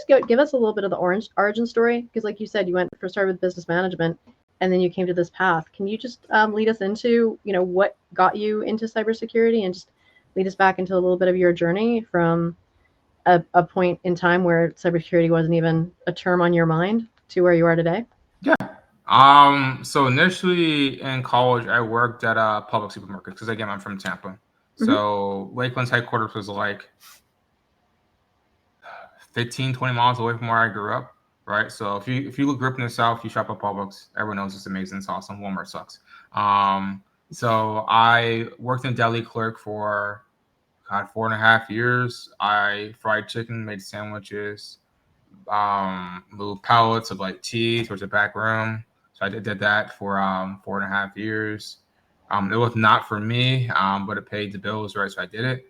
give us a little bit of the origin story? Because like you said, you started with business management, and then you came to this path. Can you just lead us into, what got you into cybersecurity, and just lead us back into a little bit of your journey from a point in time where cybersecurity wasn't even a term on your mind to where you are today? Yeah. So initially in college, I worked at a public supermarket because again, I'm from Tampa. So Lakeland's headquarters was like 15, 20 miles away from where I grew up, right? So if you grew up in the South, you shop at Publix. Everyone knows it's amazing. It's awesome. Walmart sucks. So I worked in deli clerk for 4.5 years. I fried chicken, made sandwiches, moved pallets of like tea towards the back room. So I did that for 4.5 years. It was not for me, but it paid the bills, right? So I did it.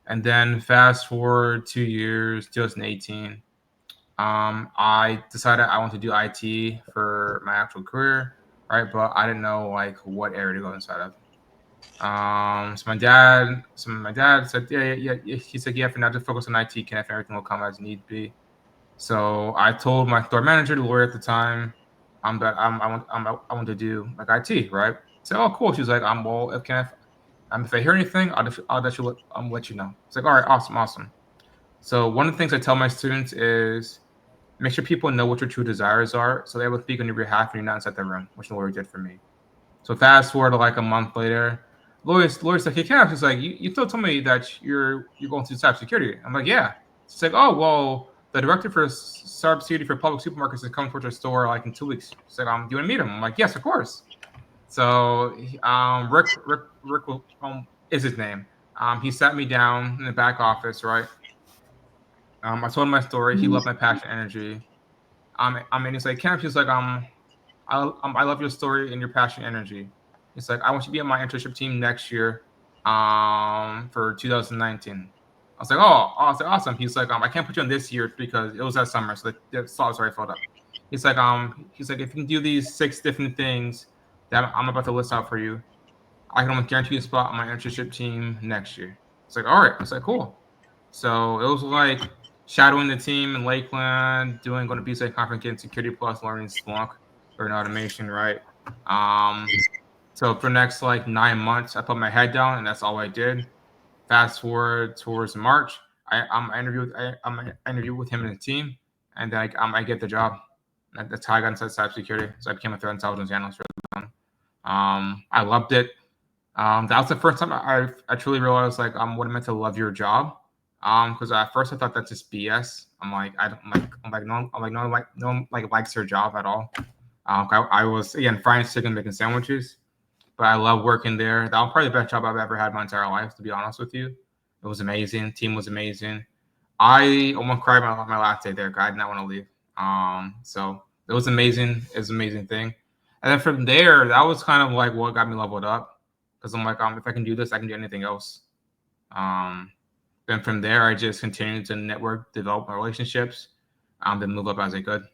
And then fast forward 2 years, 2018, I decided I want to do IT for my actual career, right? But I didn't know like what area to go inside of. So my dad said, yeah. He said, yeah, for now, just focus on IT. Kenneth, everything will come as need be. So I told my store manager, the lawyer at the time, that I want to do like IT, right? So, oh, cool. She's like, well, if Kenneth, if I hear anything, I'll let you know. It's like, all right, awesome. So one of the things I tell my students is make sure people know what your true desires are, so they will speak on your behalf when you're not inside the room, which the lawyer did for me. So fast forward to like a month later, lawyer's like, hey, Kenneth, she's like, you still told me that you're going through cybersecurity. I'm like, yeah. She's like, oh, well, the director for cybersecurity for public supermarkets is coming towards our store like in 2 weeks. She's like, do you want to meet him? I'm like, yes, of course. So Rick is his name. He sat me down in the back office, right? I told him my story. He loved my passion, energy. He's like, Kenneth, he's like, I love your story and your passion, energy. It's like, I want you to be on my internship team next year, for 2019. I was like, awesome. He's like, I can't put you on this year because it was that summer, so the slot was already filled up. He's like, if you can do these 6 different things that I'm about to list out for you, I can almost guarantee you a spot on my internship team next year. It's like, all right. I was like, cool. So it was like shadowing the team in Lakeland, going to BSA conference, getting Security Plus, learning Splunk or automation, right? So for the next like 9 months, I put my head down, and that's all I did. Fast forward towards March, I interviewed with him and the team, and then I get the job. That's how I got inside cybersecurity. So I became a threat intelligence analyst for them. I loved it. That was the first time I truly realized like what it meant to love your job. Because at first I thought that's just BS. No one likes their job at all. I was again frying chicken, making sandwiches, but I love working there. That was probably the best job I've ever had in my entire life, to be honest with you. It was amazing. Team was amazing. I almost cried my last day there. I did not want to leave. So it was amazing. It was an amazing thing. And then from there, that was kind of like what got me leveled up. Because I'm like, if I can do this, I can do anything else. Then from there, I just continued to network, develop my relationships, then move up as I could.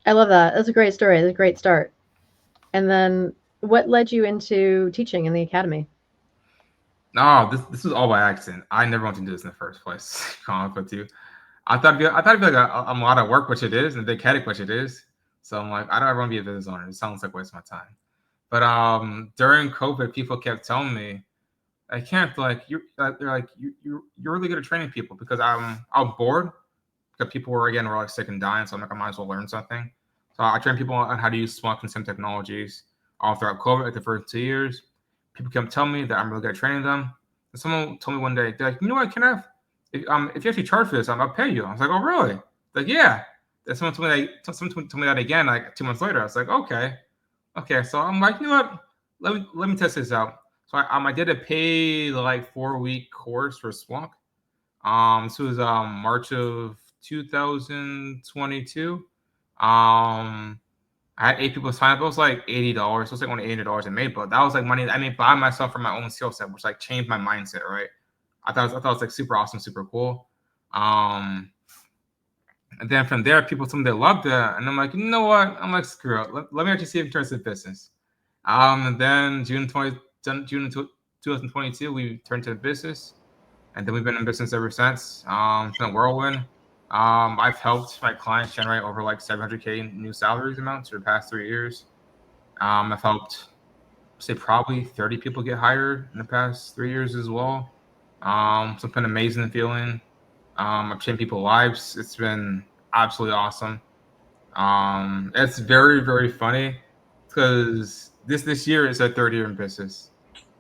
I love that. That's a great story. That's a great start. And then what led you into teaching in the academy? No, this was all by accident. I never wanted to do this in the first place. With you, I thought it'd be like a lot of work, which it is, and a big headache, which it is. So I'm like, I don't ever want to be a business owner. It sounds like a waste of my time. But during COVID, people kept telling me, I can't they're like you're really good at training people, because I was bored because people were like sick and dying. So I'm like, I might as well learn something. So I train people on how to use Splunk and SIM technologies all throughout COVID. Like the first 2 years, people kept telling me that I'm really good at training them. And someone told me one day, they're like, you know what, Kenneth? If you actually charge for this, I'll pay you. I was like, oh really? Like, yeah. Then someone told me that again like 2 months later. I was like, okay. So I'm like, you know what? Let me test this out. So I did a paid like 4-week course for Splunk. This was March of 2022. I had 8 people sign up. It was like $80. It was like only $800 I made, but that was like money I made by myself for my own skill set, which like changed my mindset, right? I thought it was like super awesome, super cool. And then from there, people told me they loved it, and I'm like, you know what? I'm like, screw it. Let me actually see if it turns into business. And then June 2022, we turned to the business. and then we've been in business ever since. It's been a whirlwind. I've helped my clients generate over like 700K new salaries amounts for the past 3 years. I've helped say probably 30 people get hired in the past 3 years as well. So it's been an amazing feeling. I've changed people's lives. It's been absolutely awesome. It's very, very funny because this year is our third year in business,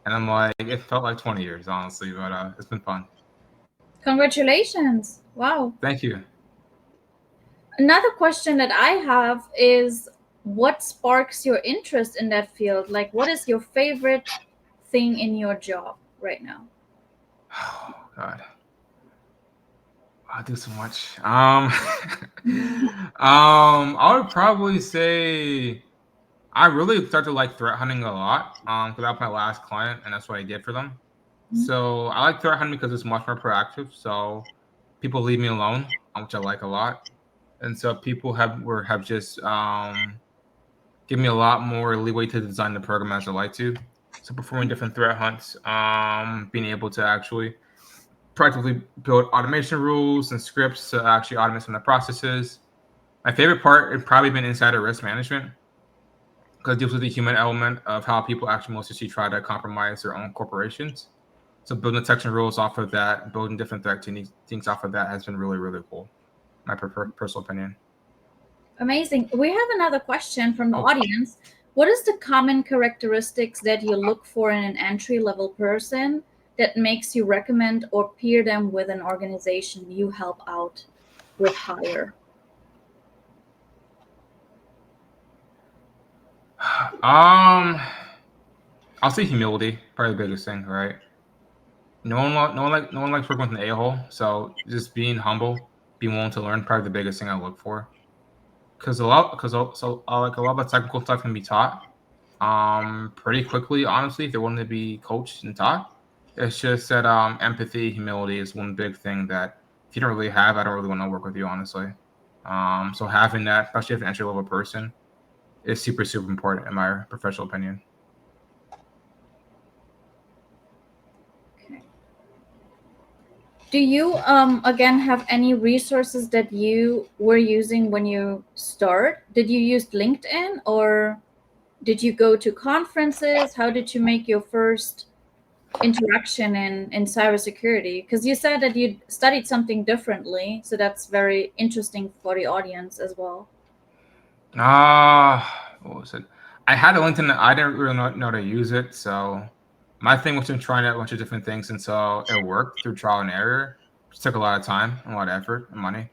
and I'm like, it felt like 20 years, honestly, but it's been fun. Congratulations. Wow. Thank you. Another question that I have is, what sparks your interest in that field? Like, what is your favorite thing in your job right now? Oh God, I do so much. I would probably say I really started to like threat hunting a lot. Because that was my last client, and that's what I did for them. So I like threat hunting because it's much more proactive. So people leave me alone, which I like a lot. And so people have just given me a lot more leeway to design the program as I like to. So performing different threat hunts, being able to actually practically build automation rules and scripts to actually automate some of the processes. My favorite part has probably been insider risk management because it deals with the human element of how people actually mostly try to compromise their own corporations. So building detection rules off of that, building different threat techniques off of that has been really, really cool. My personal opinion. Amazing. We have another question from the Oh. audience. What is the common characteristics that you look for in an entry-level person that makes you recommend or peer them with an organization you help out with hire? I'll say humility, probably the biggest thing, right? No one likes working with an a-hole. So just being humble, being willing to learn, probably the biggest thing I look for. Because like a lot of technical stuff can be taught, pretty quickly. Honestly, if they're willing to be coached and taught, it's just that empathy, humility is one big thing that if you don't really have, I don't really want to work with you, honestly. So having that, especially as an entry level person, is super, super important in my professional opinion. Do you again have any resources that you were using when you start? Did you use LinkedIn or did you go to conferences? How did you make your first interaction in cybersecurity? Because you said that you studied something differently, so that's very interesting for the audience as well. What was it? I had a LinkedIn. I didn't really know how to use it. So my thing was to trying out a bunch of different things until it worked through trial and error, which took a lot of time, a lot of effort, and money.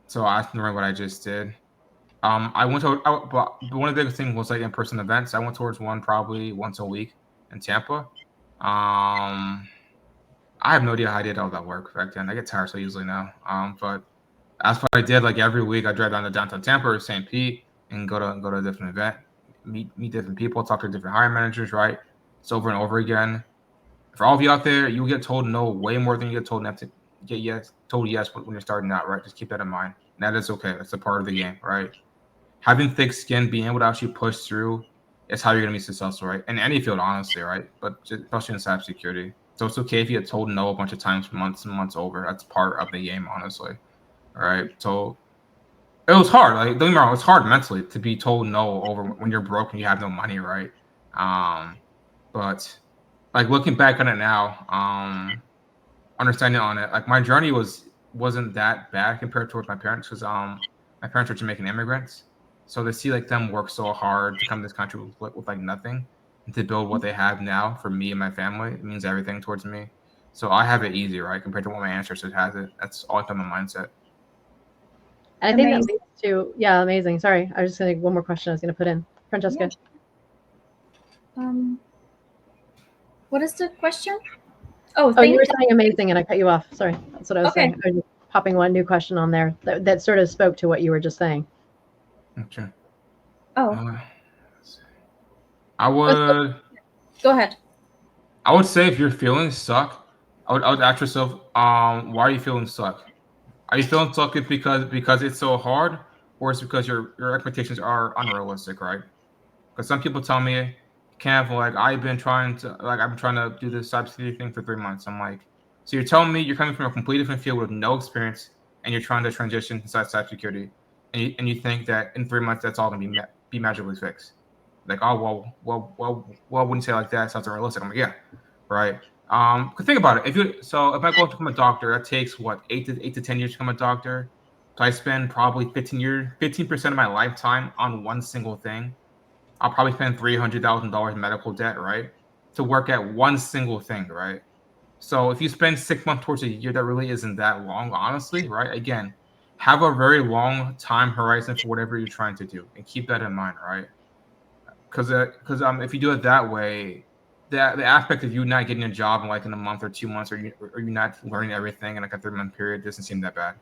So I remember what I just did. I went to, but one of the biggest things was like in-person events. I went towards one probably once a week in Tampa. I have no idea how I did all that work back then. I get tired so easily now. But that's what I did. Like every week, I drive down to downtown Tampa or St. Pete and go to a different event, meet different people, talk to different hiring managers. Right, it's over and over again. For all of you out there, you get told no way more than you get told not to get told yes when you're starting out. Right, just keep that in mind. And that is okay. That's a part of the game. Right, having thick skin, being able to actually push through, is how you're gonna be successful. Right, in any field, honestly. Right, but especially in cybersecurity. So it's okay if you get told no a bunch of times, months and months over. That's part of the game, honestly. All right. So it was hard. Like, don't get me wrong, it's hard mentally to be told no over when you're broke and you have no money, right? But like looking back on it now, understanding on it, like my journey wasn't that bad compared towards my parents because my parents are Jamaican immigrants. So to see like them work so hard to come to this country with like nothing and to build what they have now for me and my family, it means everything towards me. So I have it easy, right? Compared to what my ancestors has it. That's all in my mindset. And I think that Amazing. leads to, yeah, amazing. Sorry, I was just going to, one more question I was going to put in. Francesca. What is the question? Oh, Oh, you were saying amazing, and I cut you off. Sorry, that's what I was Okay. saying. I was just popping one new question on there that sort of spoke to what you were just saying. Okay. Oh, I would go ahead. I would say if your feelings suck, I would ask yourself, why are you feeling suck? Are you feeling suck because it's so hard, or it's because your expectations are unrealistic, right? Because some people tell me, Kev, like I've been trying to do this cybersecurity thing for 3 months. I'm like, so you're telling me you're coming from a completely different field with no experience, and you're trying to transition inside cybersecurity, and you think that in 3 months that's all gonna be magically fixed? Like, oh well, when you say it like that, it sounds unrealistic. I'm like, yeah, right. Think about it. If I go to become a doctor, that takes what 8 to 10 years to become a doctor. So I spend probably 15% of my lifetime on one single thing. I'll probably spend $300,000 in medical debt, right? To work at one single thing, right? So if you spend 6 months towards a year, that really isn't that long, honestly, right? Again, have a very long time horizon for whatever you're trying to do, and keep that in mind, right? Because if you do it that way, the aspect of you not getting a job in like in a month or 2 months, or you not learning everything in like a 3 month period doesn't seem that bad.